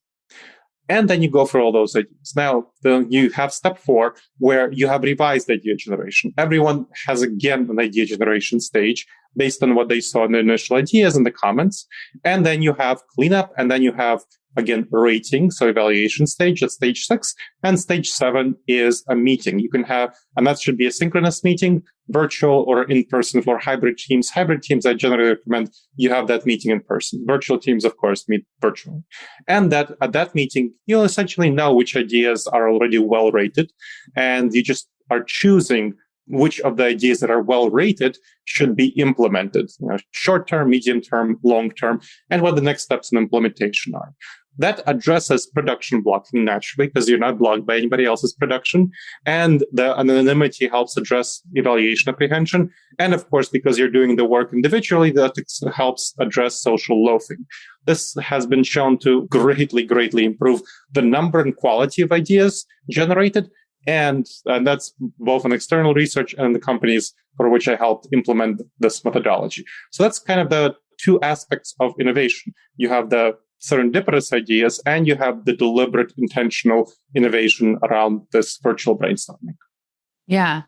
And then you go through all those ideas. Now, you have step 4, where you have revised idea generation. Everyone has, again, an idea generation stage based on what they saw in the initial ideas and the comments. And then you have cleanup, and then you have, again, rating, so evaluation stage, that's stage 6. And stage 7 is a meeting. You can have, and that should be a synchronous meeting, virtual or in person for hybrid teams. Hybrid teams, I generally recommend you have that meeting in person. Virtual teams, of course, meet virtually. And that at that meeting, you'll essentially know which ideas are already well rated, and you just are choosing which of the ideas that are well rated should be implemented, short term, medium term, long term, and what the next steps in implementation are. That addresses production blocking naturally, because you're not blocked by anybody else's production. And the anonymity helps address evaluation apprehension. And of course, because you're doing the work individually, that helps address social loafing. This has been shown to greatly improve the number and quality of ideas generated. And that's both an external research and the companies for which I helped implement this methodology. So that's kind of the 2 aspects of innovation. You have the serendipitous ideas, and you have the deliberate, intentional innovation around this virtual brainstorming. Yeah.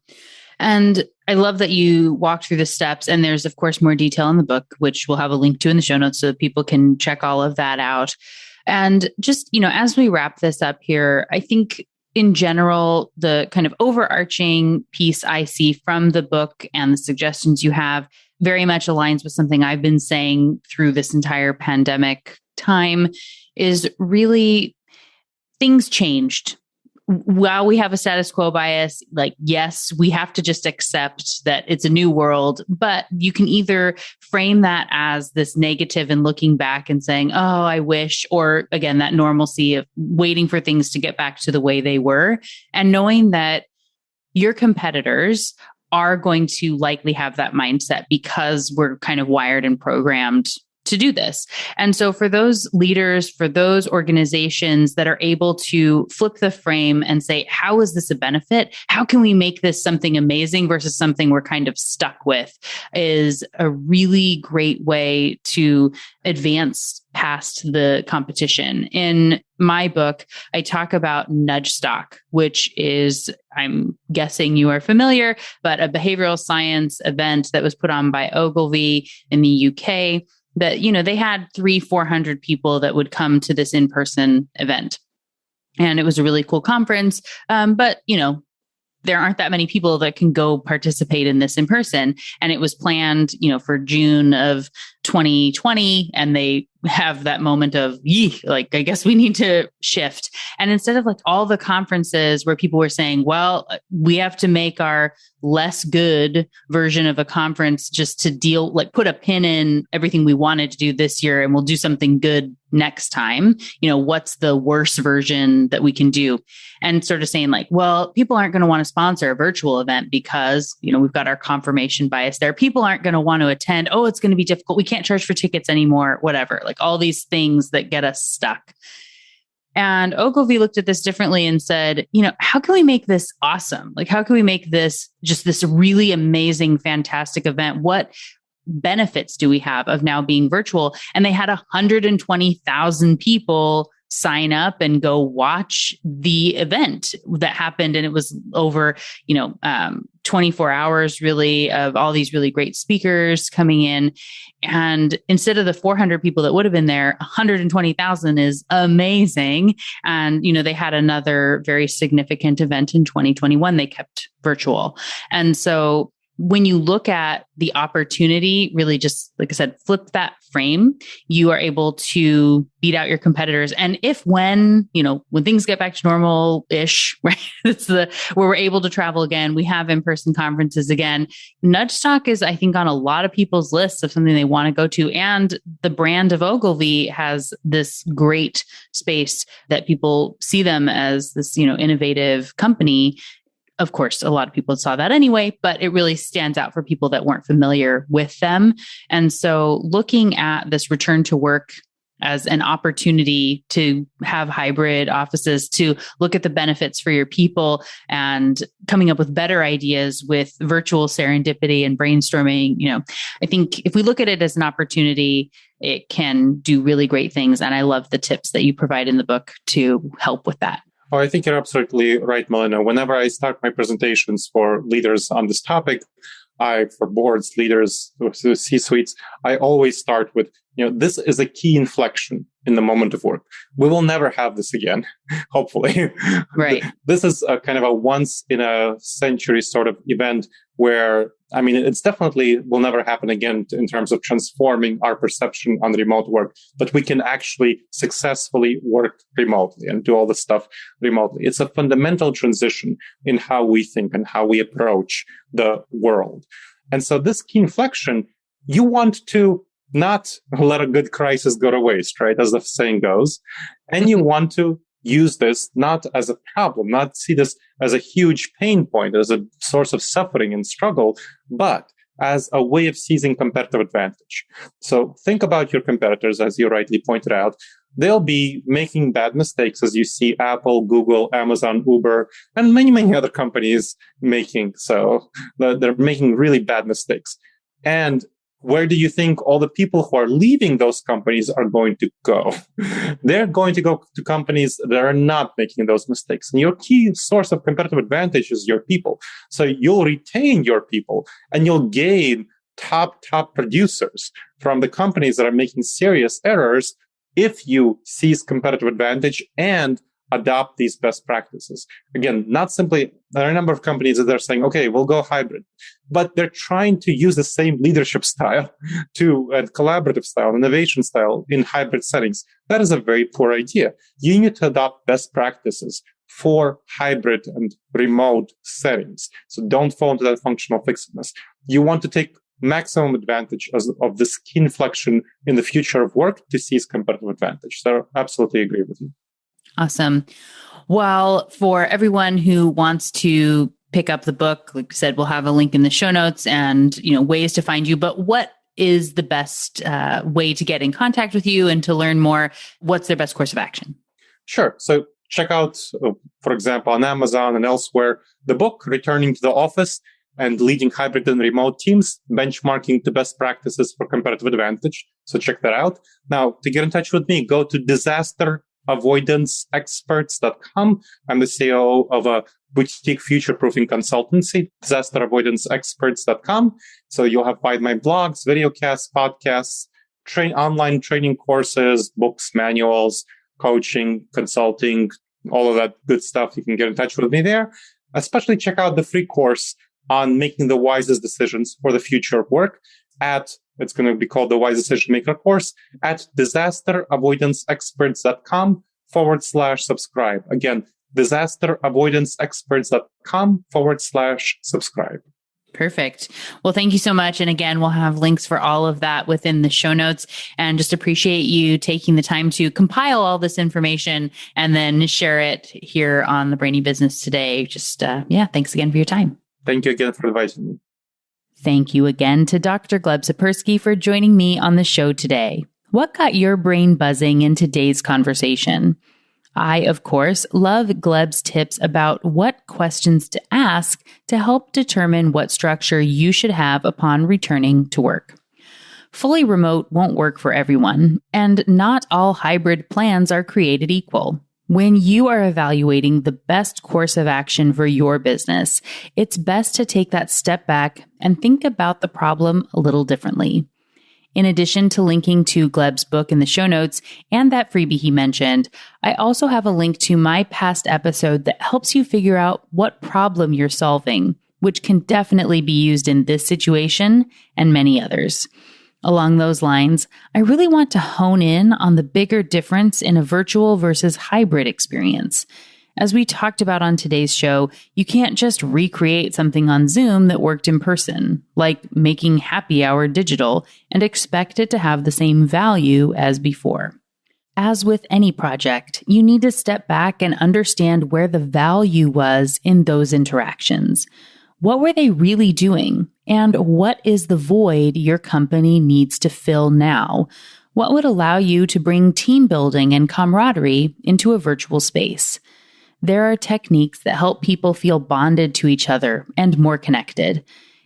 And I love that you walked through the steps, and there's, of course, more detail in the book, which we'll have a link to in the show notes so that people can check all of that out. And just, as we wrap this up here, I think in general, the kind of overarching piece I see from the book and the suggestions you have very much aligns with something I've been saying through this entire pandemic time is really things changed. while we have a status quo bias, like, yes, we have to just accept that it's a new world, but you can either frame that as this negative and looking back and saying, oh, I wish, or again, that normalcy of waiting for things to get back to the way they were, and knowing that your competitors are going to likely have that mindset because we're kind of wired and programmed to do this. And so for those leaders, for those organizations that are able to flip the frame and say, how is this a benefit? How can we make this something amazing versus something we're kind of stuck with, is a really great way to advance past the competition. In my book, I talk about nudge stock, which is, I'm guessing you are familiar, but a behavioral science event that was put on by Ogilvy in the UK. That, they had 300-400 people that would come to this in-person event. And it was a really cool conference. But, there aren't that many people that can go participate in this in person. And it was planned, for June of 2020. And they have that moment of, I guess we need to shift. And instead of all the conferences where people were saying, well, we have to make our less good version of a conference just to put a pin in everything we wanted to do this year, and we'll do something good next time. What's the worst version that we can do? And sort of saying well, people aren't going to want to sponsor a virtual event because, we've got our confirmation bias there. People aren't going to want to attend. Oh, it's going to be difficult. We can't charge for tickets anymore, whatever, all these things that get us stuck. And Ogilvy looked at this differently and said, how can we make this awesome? How can we make this just this really amazing, fantastic event? What benefits do we have of now being virtual? And they had 120,000 people sign up and go watch the event that happened. And it was over, 24 hours really of all these really great speakers coming in. And instead of the 400 people that would have been there, 120,000 is amazing. And, they had another very significant event in 2021. They kept virtual. And so when you look at the opportunity, really just, like I said, flip that frame, you are able to beat out your competitors. And when things get back to normal-ish, right? It's where we're able to travel again, we have in-person conferences again. Nudge Stock is, I think, on a lot of people's lists of something they want to go to. And the brand of Ogilvy has this great space that people see them as this, innovative company. Of course, a lot of people saw that anyway, but it really stands out for people that weren't familiar with them. And so looking at this return to work as an opportunity to have hybrid offices, to look at the benefits for your people and coming up with better ideas with virtual serendipity and brainstorming, I think if we look at it as an opportunity, it can do really great things. And I love the tips that you provide in the book to help with that. Oh, I think you're absolutely right, Melina. Whenever I start my presentations for leaders on this topic, for boards, leaders, C-suites, I always start with, this is a key inflection in the moment of work. We will never have this again, hopefully. Right. This is a kind of a once in a century sort of event where, it's definitely will never happen again in terms of transforming our perception on remote work, but we can actually successfully work remotely and do all the stuff remotely. It's a fundamental transition in how we think and how we approach the world. And so this key inflection, you want to not let a good crisis go to waste, right? As the saying goes. And you want to use this not as a problem, not see this as a huge pain point, as a source of suffering and struggle, but as a way of seizing competitive advantage. So think about your competitors, as you rightly pointed out. They'll be making bad mistakes, as you see Apple, Google, Amazon, Uber, and many, many other companies making. So they're making really bad mistakes. And where do you think all the people who are leaving those companies are going to go? They're going to go to companies that are not making those mistakes. And your key source of competitive advantage is your people. So you'll retain your people and you'll gain top producers from the companies that are making serious errors if you seize competitive advantage and adopt these best practices. Again, not simply, there are a number of companies that are saying, okay, we'll go hybrid, but they're trying to use the same leadership style collaborative style, innovation style in hybrid settings. That is a very poor idea. You need to adopt best practices for hybrid and remote settings. So don't fall into that functional fixedness. You want to take maximum advantage of the skin flexion in the future of work to seize competitive advantage. So I absolutely agree with you. Awesome. Well, for everyone who wants to pick up the book, like I said, we'll have a link in the show notes and, ways to find you. But what is the best way to get in contact with you and to learn more? What's their best course of action? Sure. So check out, for example, on Amazon and elsewhere, the book, Returning to the Office and Leading Hybrid and Remote Teams, Benchmarking the Best Practices for Competitive Advantage. So check that out. Now, to get in touch with me, go to disasteravoidanceexperts.com. I'm the CEO of a boutique future-proofing consultancy, disasteravoidanceexperts.com. So you'll find my blogs, videocasts, podcasts, online training courses, books, manuals, coaching, consulting, all of that good stuff. You can get in touch with me there. Especially check out the free course on making the wisest decisions for the future of work it's going to be called the Wise Decision Maker course at disasteravoidanceexperts.com/subscribe. Again, disasteravoidanceexperts.com/subscribe. Perfect. Well, thank you so much. And again, we'll have links for all of that within the show notes, and just appreciate you taking the time to compile all this information and then share it here on the Brainy Business today. Thanks again for your time. Thank you again for inviting me. Thank you again to Dr. Gleb Tsipursky for joining me on the show today. What got your brain buzzing in today's conversation? I, of course, love Gleb's tips about what questions to ask to help determine what structure you should have upon returning to work. Fully remote won't work for everyone, and not all hybrid plans are created equal. When you are evaluating the best course of action for your business, it's best to take that step back and think about the problem a little differently. In addition to linking to Gleb's book in the show notes and that freebie he mentioned, I also have a link to my past episode that helps you figure out what problem you're solving, which can definitely be used in this situation and many others. Along those lines, I really want to hone in on the bigger difference in a virtual versus hybrid experience. As we talked about on today's show, you can't just recreate something on Zoom that worked in person, like making happy hour digital, and expect it to have the same value as before. As with any project, you need to step back and understand where the value was in those interactions. What were they really doing? And what is the void your company needs to fill now? What would allow you to bring team building and camaraderie into a virtual space? There are techniques that help people feel bonded to each other and more connected.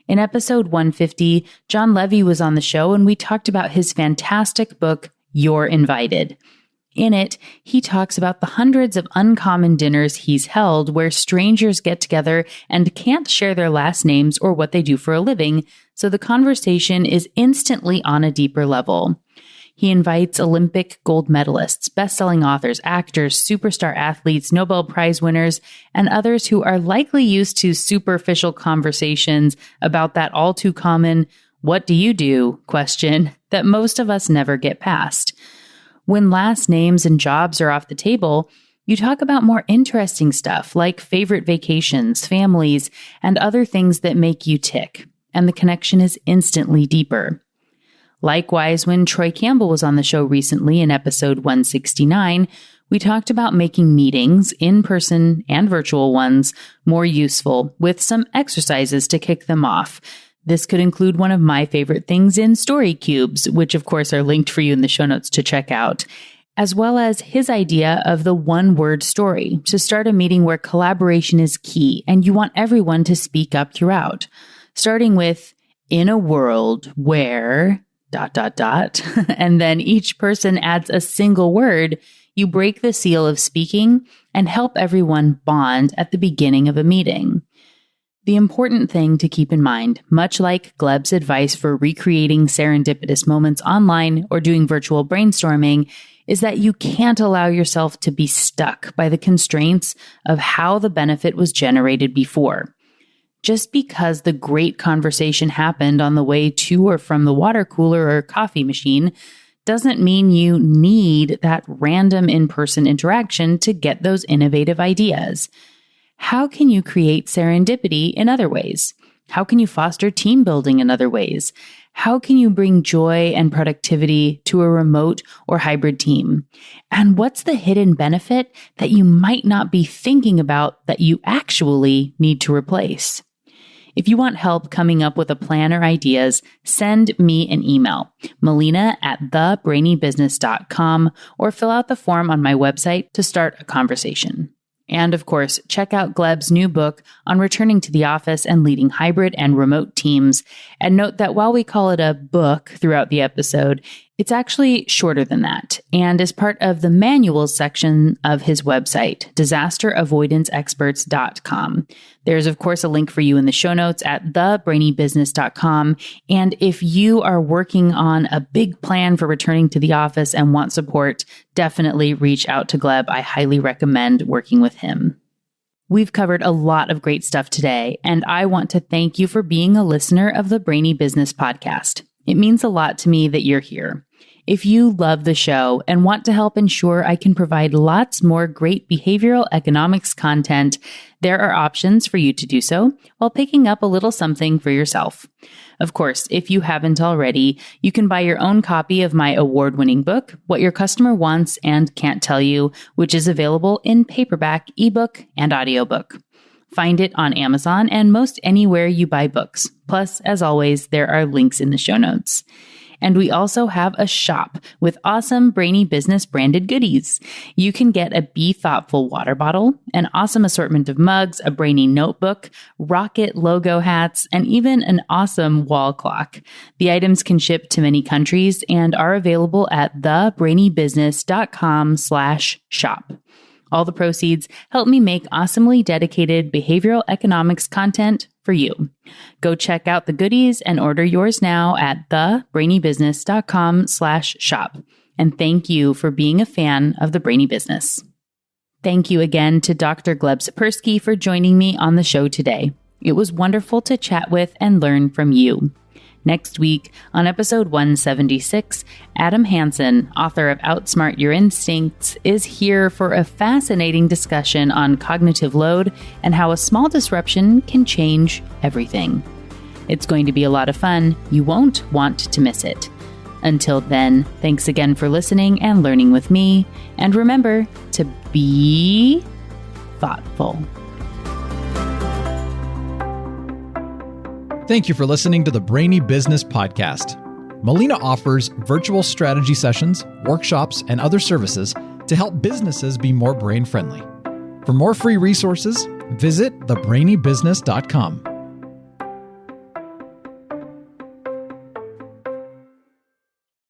In episode 150, John Levy was on the show and we talked about his fantastic book, You're Invited. In it, he talks about the hundreds of uncommon dinners he's held where strangers get together and can't share their last names or what they do for a living, so the conversation is instantly on a deeper level. He invites Olympic gold medalists, best-selling authors, actors, superstar athletes, Nobel Prize winners, and others who are likely used to superficial conversations about that all too common, "What do you do?" question that most of us never get past. When last names and jobs are off the table, you talk about more interesting stuff like favorite vacations, families, and other things that make you tick, and the connection is instantly deeper. Likewise, when Troy Campbell was on the show recently in episode 169, we talked about making meetings, in-person and virtual ones, more useful with some exercises to kick them off. This could include one of my favorite things in story cubes, which of course are linked for you in the show notes to check out, as well as his idea of the one-word story to start a meeting where collaboration is key and you want everyone to speak up throughout, starting with, "In a world where... ... and then each person adds a single word. You break the seal of speaking and help everyone bond at the beginning of a meeting. The important thing to keep in mind, much like Gleb's advice for recreating serendipitous moments online or doing virtual brainstorming, is that you can't allow yourself to be stuck by the constraints of how the benefit was generated before. Just because the great conversation happened on the way to or from the water cooler or coffee machine doesn't mean you need that random in-person interaction to get those innovative ideas. How can you create serendipity in other ways? How can you foster team building in other ways? How can you bring joy and productivity to a remote or hybrid team? And what's the hidden benefit that you might not be thinking about that you actually need to replace? If you want help coming up with a plan or ideas, send me an email, melina@thebrainybusiness.com, or fill out the form on my website to start a conversation. And of course, check out Gleb's new book on returning to the office and leading hybrid and remote teams. And note that while we call it a book throughout the episode, it's actually shorter than that and is part of the manuals section of his website, disasteravoidanceexperts.com. There's, of course, a link for you in the show notes at thebrainybusiness.com. And if you are working on a big plan for returning to the office and want support, definitely reach out to Gleb. I highly recommend working with him. We've covered a lot of great stuff today, and I want to thank you for being a listener of the Brainy Business Podcast. It means a lot to me that you're here. If you love the show and want to help ensure I can provide lots more great behavioral economics content, there are options for you to do so while picking up a little something for yourself. Of course, if you haven't already, you can buy your own copy of my award-winning book, What Your Customer Wants and Can't Tell You, which is available in paperback, ebook, and audiobook. Find it on Amazon and most anywhere you buy books. Plus, as always, there are links in the show notes. And we also have a shop with awesome Brainy Business branded goodies. You can get a Be Thoughtful water bottle, an awesome assortment of mugs, a Brainy notebook, rocket logo hats, and even an awesome wall clock. The items can ship to many countries and are available at thebrainybusiness.com/shop. All the proceeds help me make awesomely dedicated behavioral economics content for you. Go check out the goodies and order yours now at thebrainybusiness.com/shop. And thank you for being a fan of the Brainy Business. Thank you again to Dr. Gleb Tsipursky for joining me on the show today. It was wonderful to chat with and learn from you. Next week, on episode 176, Adam Hansen, author of Outsmart Your Instincts, is here for a fascinating discussion on cognitive load and how a small disruption can change everything. It's going to be a lot of fun. You won't want to miss it. Until then, thanks again for listening and learning with me. And remember to be thoughtful. Thank you for listening to the Brainy Business Podcast. Melina offers virtual strategy sessions, workshops, and other services to help businesses be more brain-friendly. For more free resources, visit thebrainybusiness.com.